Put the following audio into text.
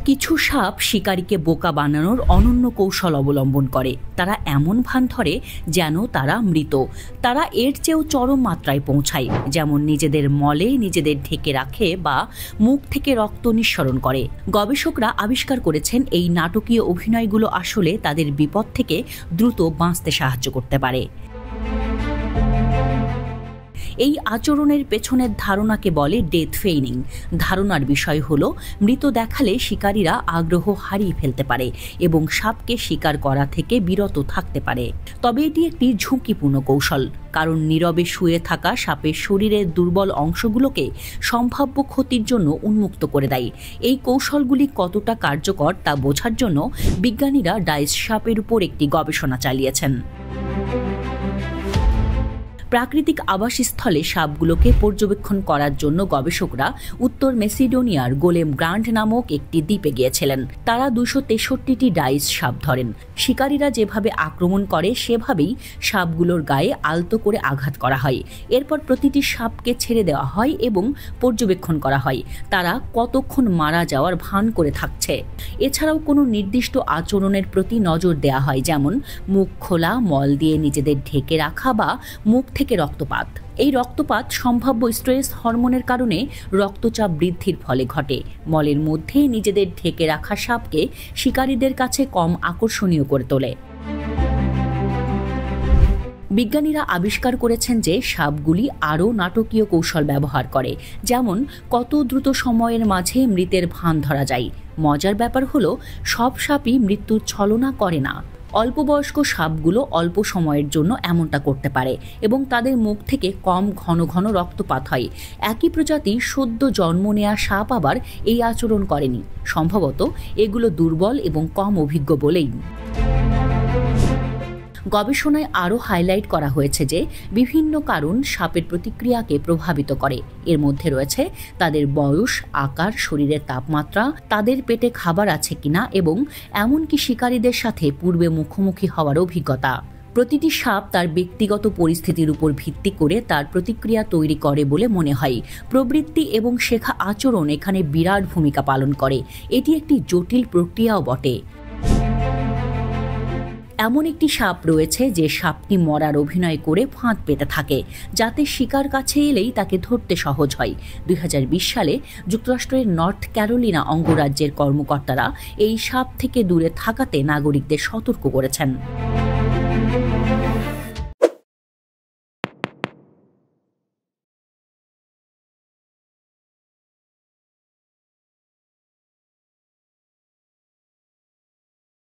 কিছু সাপ শিকারীকে বোকা বানানোর অনন্য কৌশল অবলম্বন করে। তারা এমন ভান ধরে যেন তারা মৃত। তারা এর চেয়েও চরম মাত্রায় পৌঁছায়, যেমন নিজেদের মলে নিজেদের ঢেকে রাখে বা মুখ থেকে রক্ত নিঃসরণ করে। গবেষকরা আবিষ্কার করেছেন এই নাটকীয় অভিনয়গুলো আসলে তাদের বিপদ থেকে দ্রুত বাঁচতে সাহায্য করতে পারে। এই আচরণের পেছনের ধারণাকে বলে ডেথ ফেইনিং। ধারণার বিষয় হলো, মৃত দেখালে শিকারীরা আগ্রহ হারিয়ে ফেলতে পারে এবং সাপকে শিকার করা থেকে বিরত থাকতে পারে। তবে এটি একটি ঝুঁকিপূর্ণ কৌশল, কারণ নীরবে শুয়ে থাকা সাপের শরীরের দুর্বল অংশগুলোকে সম্ভাব্য ক্ষতির জন্য উন্মুক্ত করে দেয়। এই কৌশলগুলি কতটা কার্যকর তা বোঝার জন্য বিজ্ঞানীরা ডাইস সাপের উপর একটি গবেষণা চালিয়েছেন। প্রাকৃতিক আবাসস্থলে সাপগুলোকে পর্যবেক্ষণ করার জন্য গবেষকরা উত্তর মেসিডোনিয়ার গোলেম গ্রান্ড নামক একটি দ্বীপে গিয়েছিলেন। তারা 263টি ডাইস সাপ ধরেন। শিকারীরা যেভাবে আক্রমণ করে সেভাবেই সাপগুলোর গায়ে আলতো করে আঘাত করা হয়। এরপর প্রতিটি সাপকে ছেড়ে দেওয়া হয় এবং পর্যবেক্ষণ করা হয় তারা কতক্ষণ মারা যাওয়ার ভান করে থাকছে। এছাড়াও কোনো নির্দিষ্ট আচরণের প্রতি নজর দেওয়া হয়, যেমন মুখ খোলা, মল দিয়ে নিজেদের ঢেকে রাখা বা মুখ থেকে রক্তপাত। এই রক্তপাত সম্ভাব্য স্ট্রেস হরমোনের কারণে রক্তচাপ বৃদ্ধির ফলে ঘটে। মলের মধ্যে নিজেদের ঢেকে রাখা সাপকে শিকারীদের কাছে কম আকর্ষণীয় করে তোলে। বিজ্ঞানীরা আবিষ্কার করেছেন যে সাপগুলি আরও নাটকীয় কৌশল ব্যবহার করে, যেমন কত দ্রুত সময়ের মাঝে মৃতের ভান ধরা যায়। মজার ব্যাপার হলো, সব সাপই মৃত্যুর ছলনা করে না। অল্প বয়স্ক সাপগুলো অল্প সময়ের জন্য এমনটা করতে পারে এবং তাদের মুখ থেকে কম ঘন ঘন রক্তপাত হয়। একই প্রজাতির সদ্য জন্ম নেওয়া সাপ আবার এই আচরণ করেনি। সম্ভবত এগুলো দুর্বল এবং কম অভিজ্ঞ বলেই। গবেষণায় আরও হাইলাইট করা হয়েছে যে বিভিন্ন কারণ সাপের প্রতিক্রিয়াকে প্রভাবিত করে। এর মধ্যে রয়েছে তাদের বয়স, আকার, শরীরের তাপমাত্রা, তাদের পেটে খাবার আছে কিনা এবং এমনকি শিকারীদের সাথে পূর্বে মুখোমুখি হওয়ার অভিজ্ঞতা। প্রতিটি সাপ তার ব্যক্তিগত পরিস্থিতির উপর ভিত্তি করে তার প্রতিক্রিয়া তৈরি করে বলে মনে হয়। প্রবৃত্তি এবং শেখা আচরণ এখানে বিরাট ভূমিকা পালন করে। এটি একটি জটিল প্রক্রিয়াও বটে। এমন একটি সাপ রয়েছে যে সাপটি মরার অভিনয় করে ফাঁদ পেতে থাকে, যাতে শিকার কাছে এলেই তাকে ধরতে সহজ হয়। 2020 সালে যুক্তরাষ্ট্রের নর্থ ক্যারোলিনা অঙ্গরাজ্যের কর্মকর্তারা এই সাপ থেকে দূরে থাকাতে নাগরিকদের সতর্ক করেছেন।